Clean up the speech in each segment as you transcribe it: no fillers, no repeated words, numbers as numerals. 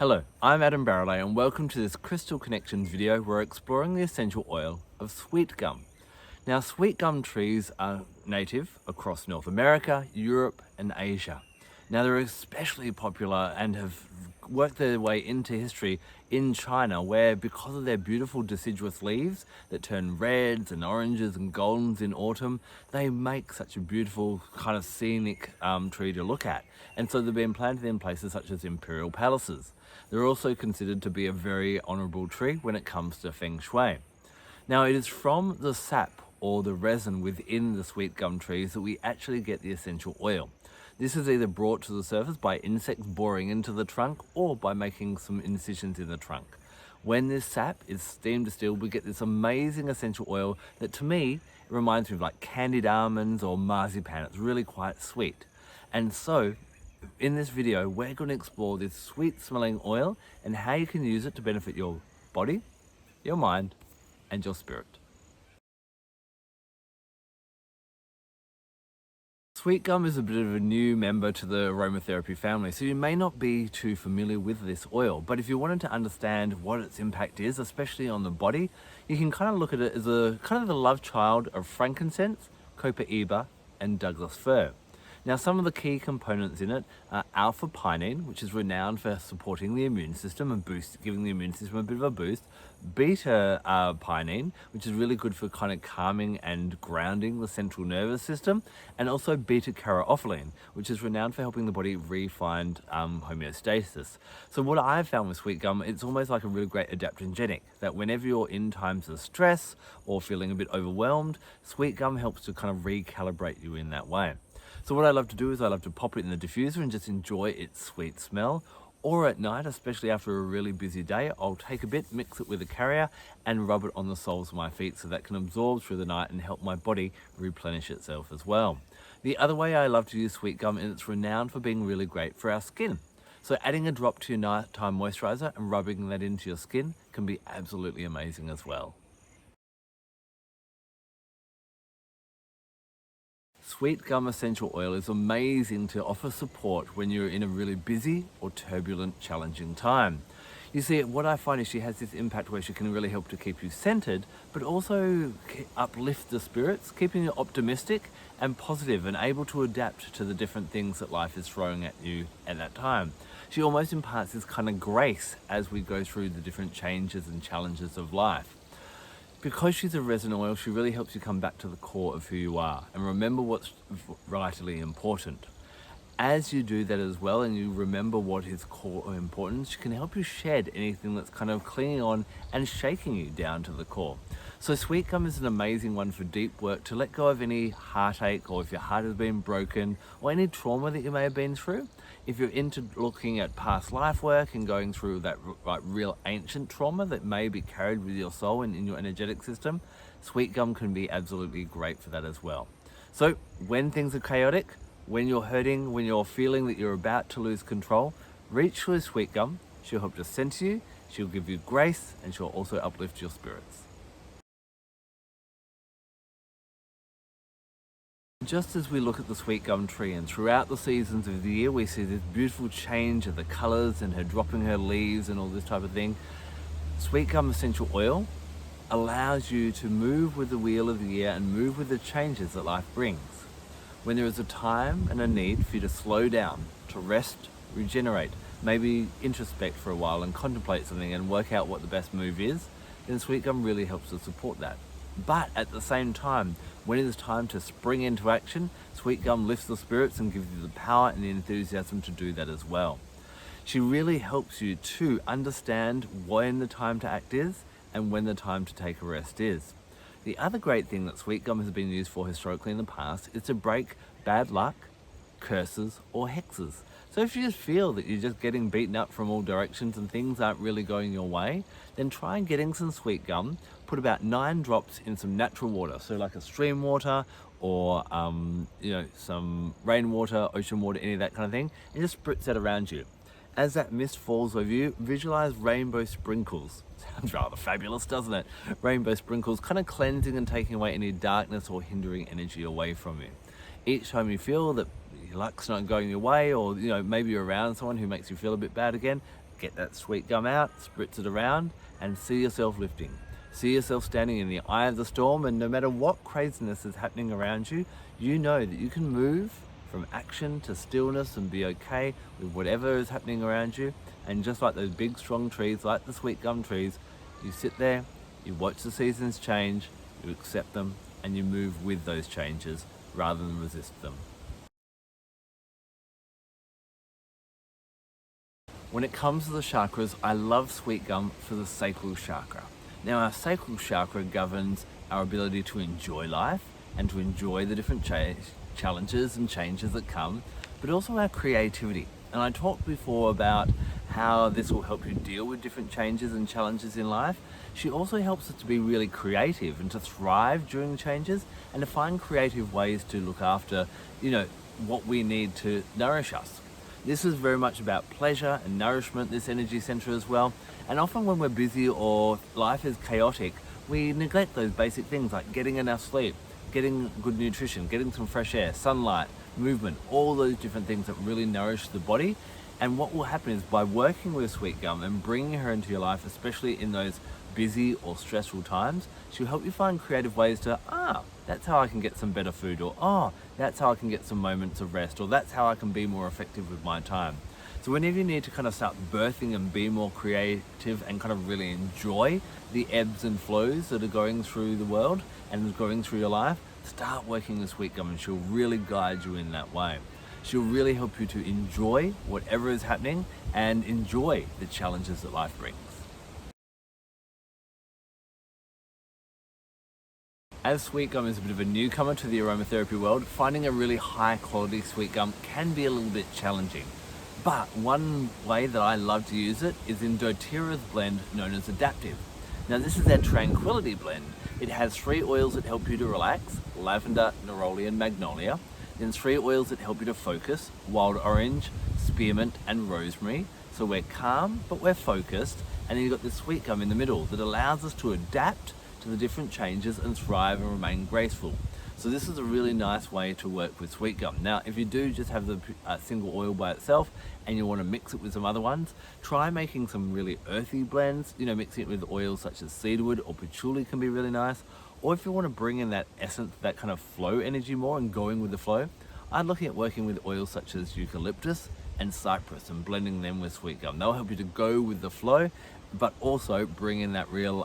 Hello, I'm Barralet and welcome to this Crystal Connections video where we're exploring the essential oil of sweet gum. Now, sweet gum trees are native across North America, Europe and Asia. Now, they're especially popular and have worked their way into history in China, where because of their beautiful deciduous leaves that turn reds and oranges and goldens in autumn, they make such a beautiful kind of scenic tree to look at. And so they've been planted in places such as imperial palaces. They're also considered to be a very honourable tree when it comes to feng shui. Now, it is from the sap or the resin within the sweet gum trees that we actually get the essential oil. This is either brought to the surface by insects boring into the trunk or by making some incisions in the trunk. When this sap is steam distilled, we get this amazing essential oil that, to me, reminds me of like candied almonds or marzipan. It's really quite sweet. And so, in this video, we're going to explore this sweet smelling oil and how you can use it to benefit your body, your mind, and your spirit. Sweet gum is a bit of a new member to the aromatherapy family, so you may not be too familiar with this oil, but if you wanted to understand what its impact is, especially on the body, you can kind of look at it as a kind of the love child of frankincense, copaiba, and Douglas fir. Now, some of the key components in it are alpha-pinene, which is renowned for supporting the immune system and giving the immune system a bit of a boost. Beta-pinene, which is really good for kind of calming and grounding the central nervous system. And also beta-caryophyllene, which is renowned for helping the body re-find homeostasis. So what I've found with sweet gum, it's almost like a really great adaptogenic, that whenever you're in times of stress or feeling a bit overwhelmed, sweet gum helps to kind of recalibrate you in that way. So what I love to do is I love to pop it in the diffuser and just enjoy its sweet smell. Or at night, especially after a really busy day, I'll take a bit, mix it with a carrier and rub it on the soles of my feet so that can absorb through the night and help my body replenish itself as well. The other way I love to use sweet gum is it's renowned for being really great for our skin. So adding a drop to your nighttime moisturizer and rubbing that into your skin can be absolutely amazing as well. Sweet gum essential oil is amazing to offer support when you're in a really busy or turbulent, challenging time. You see, what I find is she has this impact where she can really help to keep you centered, but also uplift the spirits, keeping you optimistic and positive and able to adapt to the different things that life is throwing at you at that time. She almost imparts this kind of grace as we go through the different changes and challenges of life. Because she's a resin oil, she really helps you come back to the core of who you are and remember what's vitally important. As you do that as well and you remember what is core importance, she can help you shed anything that's kind of clinging on and shaking you down to the core. So sweet gum is an amazing one for deep work to let go of any heartache, or if your heart has been broken, or any trauma that you may have been through. If you're into looking at past life work and going through that real ancient trauma that may be carried with your soul and in your energetic system, sweet gum can be absolutely great for that as well. So when things are chaotic, when you're hurting, when you're feeling that you're about to lose control, reach for sweet gum. She'll help to center you, she'll give you grace, and she'll also uplift your spirits. Just as we look at the sweet gum tree and throughout the seasons of the year we see this beautiful change of the colours and her dropping her leaves and all this type of thing, sweet gum essential oil allows you to move with the wheel of the year and move with the changes that life brings. When there is a time and a need for you to slow down, to rest, regenerate, maybe introspect for a while and contemplate something and work out what the best move is, then sweet gum really helps to support that. But at the same time, when it is time to spring into action, sweet gum lifts the spirits and gives you the power and the enthusiasm to do that as well. She really helps you to understand when the time to act is and when the time to take a rest is. The other great thing that sweet gum has been used for historically in the past is to break bad luck, curses, or hexes. So if you just feel that you're just getting beaten up from all directions and things aren't really going your way, then try and getting some sweet gum, put about 9 drops in some natural water, so like a stream water or some rainwater, ocean water, any of that kind of thing, and just spritz that around you. As that mist falls over you, visualize rainbow sprinkles. Sounds rather fabulous, doesn't it? Rainbow sprinkles kind of cleansing and taking away any darkness or hindering energy away from you. Each time you feel that your luck's not going your way, or maybe you're around someone who makes you feel a bit bad again, get that sweet gum out, spritz it around, and see yourself lifting. See yourself standing in the eye of the storm, and no matter what craziness is happening around you, you know that you can move from action to stillness and be okay with whatever is happening around you. And just like those big strong trees, like the sweet gum trees, you sit there, you watch the seasons change, you accept them, and you move with those changes rather than resist them. When it comes to the chakras, I love sweet gum for the sacral chakra. Now, our sacral chakra governs our ability to enjoy life and to enjoy the different challenges and changes that come, but also our creativity. And I talked before about how this will help you deal with different changes and challenges in life. She also helps us to be really creative and to thrive during changes and to find creative ways to look after, what we need to nourish us. This is very much about pleasure and nourishment, this energy center as well. And often when we're busy or life is chaotic, we neglect those basic things like getting enough sleep, getting good nutrition, getting some fresh air, sunlight, movement, all those different things that really nourish the body. And what will happen is by working with sweet gum and bringing her into your life, especially in those busy or stressful times, she'll help you find creative ways to, that's how I can get some better food, or that's how I can get some moments of rest, or that's how I can be more effective with my time. So whenever you need to kind of start birthing and be more creative and kind of really enjoy the ebbs and flows that are going through the world and going through your life, start working with sweet gum and she'll really guide you in that way. She'll really help you to enjoy whatever is happening and enjoy the challenges that life brings. As sweet gum is a bit of a newcomer to the aromatherapy world, finding a really high quality sweet gum can be a little bit challenging. But one way that I love to use it is in doTERRA's blend known as Adaptive. Now this is their Tranquility blend. It has 3 oils that help you to relax: lavender, neroli and magnolia. Then 3 oils that help you to focus: wild orange, spearmint and rosemary. So we're calm, but we're focused. And then you've got this sweet gum in the middle that allows us to adapt to the different changes and thrive and remain graceful. So this is a really nice way to work with sweet gum. Now, if you do just have the single oil by itself and you want to mix it with some other ones, try making some really earthy blends. Mixing it with oils such as cedarwood or patchouli can be really nice. Or if you want to bring in that essence, that kind of flow energy more and going with the flow, I'm looking at working with oils such as eucalyptus and cypress and blending them with sweet gum. They'll help you to go with the flow, but also bring in that real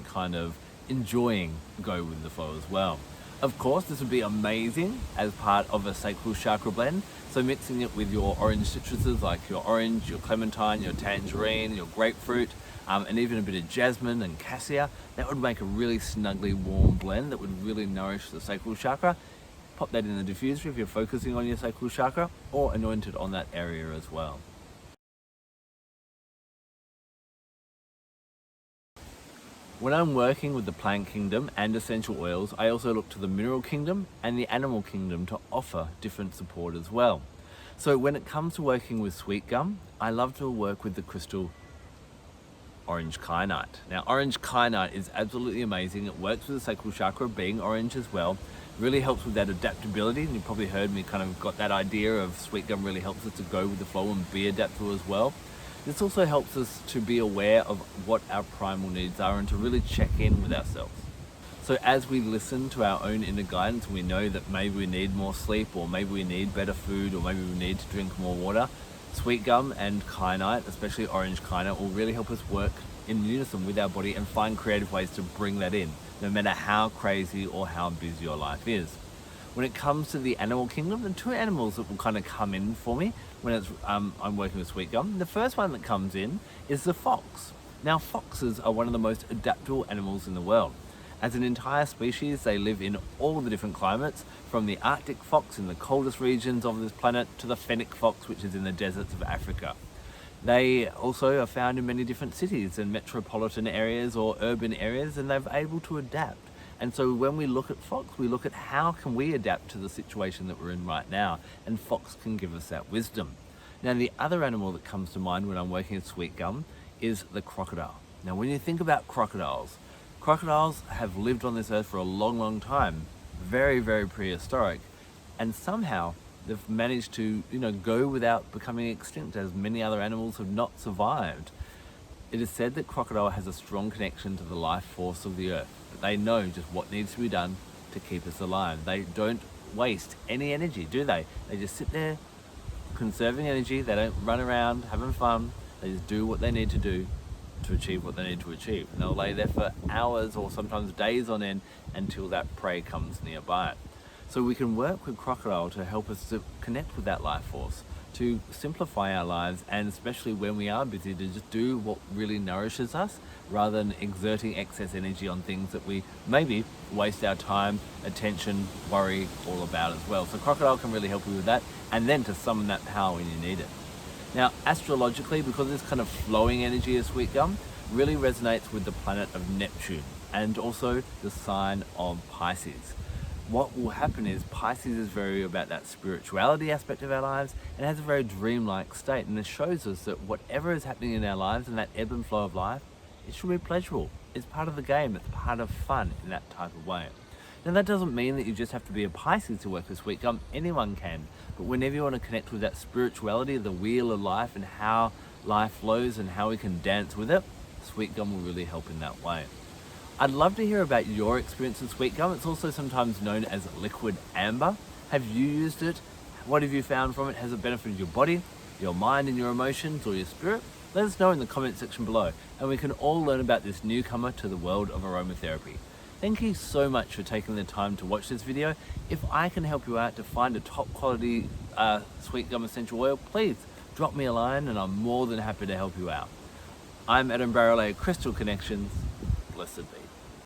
kind of enjoying go with the flow as well. Of course, this would be amazing as part of a sacral chakra blend. So mixing it with your orange citruses like your orange, your clementine, your tangerine, your grapefruit, and even a bit of jasmine and cassia, that would make a really snuggly warm blend that would really nourish the sacral chakra. Pop that in the diffuser if you're focusing on your sacral chakra, or anoint it on that area as well. When I'm working with the plant kingdom and essential oils, I also look to the mineral kingdom and the animal kingdom to offer different support as well. So when it comes to working with sweet gum, I love to work with the crystal orange kyanite. Now, orange kyanite is absolutely amazing. It works with the sacral chakra, being orange as well. Really helps with that adaptability, and you probably heard me kind of got that idea of sweet gum really helps us to go with the flow and be adaptable as well. This also helps us to be aware of what our primal needs are and to really check in with ourselves. So as we listen to our own inner guidance, we know that maybe we need more sleep, or maybe we need better food, or maybe we need to drink more water. Sweet gum and kyanite, especially orange kyanite, will really help us work in unison with our body and find creative ways to bring that in, no matter how crazy or how busy your life is. When it comes to the animal kingdom, the 2 animals that will kind of come in for me when I'm working with sweet gum, the first one that comes in is the fox. Now, foxes are one of the most adaptable animals in the world. As an entire species, they live in all the different climates, from the Arctic fox in the coldest regions of this planet to the fennec fox, which is in the deserts of Africa. They also are found in many different cities and metropolitan areas or urban areas, and they're able to adapt. And so when we look at fox, we look at how can we adapt to the situation that we're in right now, and fox can give us that wisdom. Now, the other animal that comes to mind when I'm working with sweet gum is the crocodile. Now, when you think about crocodiles have lived on this earth for a long, long time, very, very prehistoric, and somehow they've managed to, go without becoming extinct, as many other animals have not survived. It is said that crocodile has a strong connection to the life force of the earth, but they know just what needs to be done to keep us alive. They don't waste any energy, do they? They just sit there conserving energy. They don't run around having fun. They just do what they need to do to achieve what they need to achieve. And they'll lay there for hours or sometimes days on end until that prey comes nearby. So we can work with crocodile to help us to connect with that life force, to simplify our lives, and especially when we are busy, to just do what really nourishes us rather than exerting excess energy on things that we maybe waste our time, attention, worry all about as well. So crocodile can really help you with that, and then to summon that power when you need it. Now, astrologically, because this kind of flowing energy of Sweetgum really resonates with the planet of Neptune and also the sign of Pisces. What will happen is Pisces is very about that spirituality aspect of our lives and has a very dreamlike state. And it shows us that whatever is happening in our lives and that ebb and flow of life, it should be pleasurable. It's part of the game. It's part of fun in that type of way. Now, that doesn't mean that you just have to be a Pisces to work with Sweetgum. Anyone can. But whenever you want to connect with that spirituality, the wheel of life, and how life flows and how we can dance with it, Sweetgum will really help in that way. I'd love to hear about your experience with Sweetgum. It's also sometimes known as Liquidambar. Have you used it? What have you found from it? Has it benefited your body, your mind and your emotions, or your spirit? Let us know in the comment section below, and we can all learn about this newcomer to the world of aromatherapy. Thank you so much for taking the time to watch this video. If I can help you out to find a top quality Sweetgum essential oil, please drop me a line and I'm more than happy to help you out. I'm Barralet, Crystal Connections. Blessed be.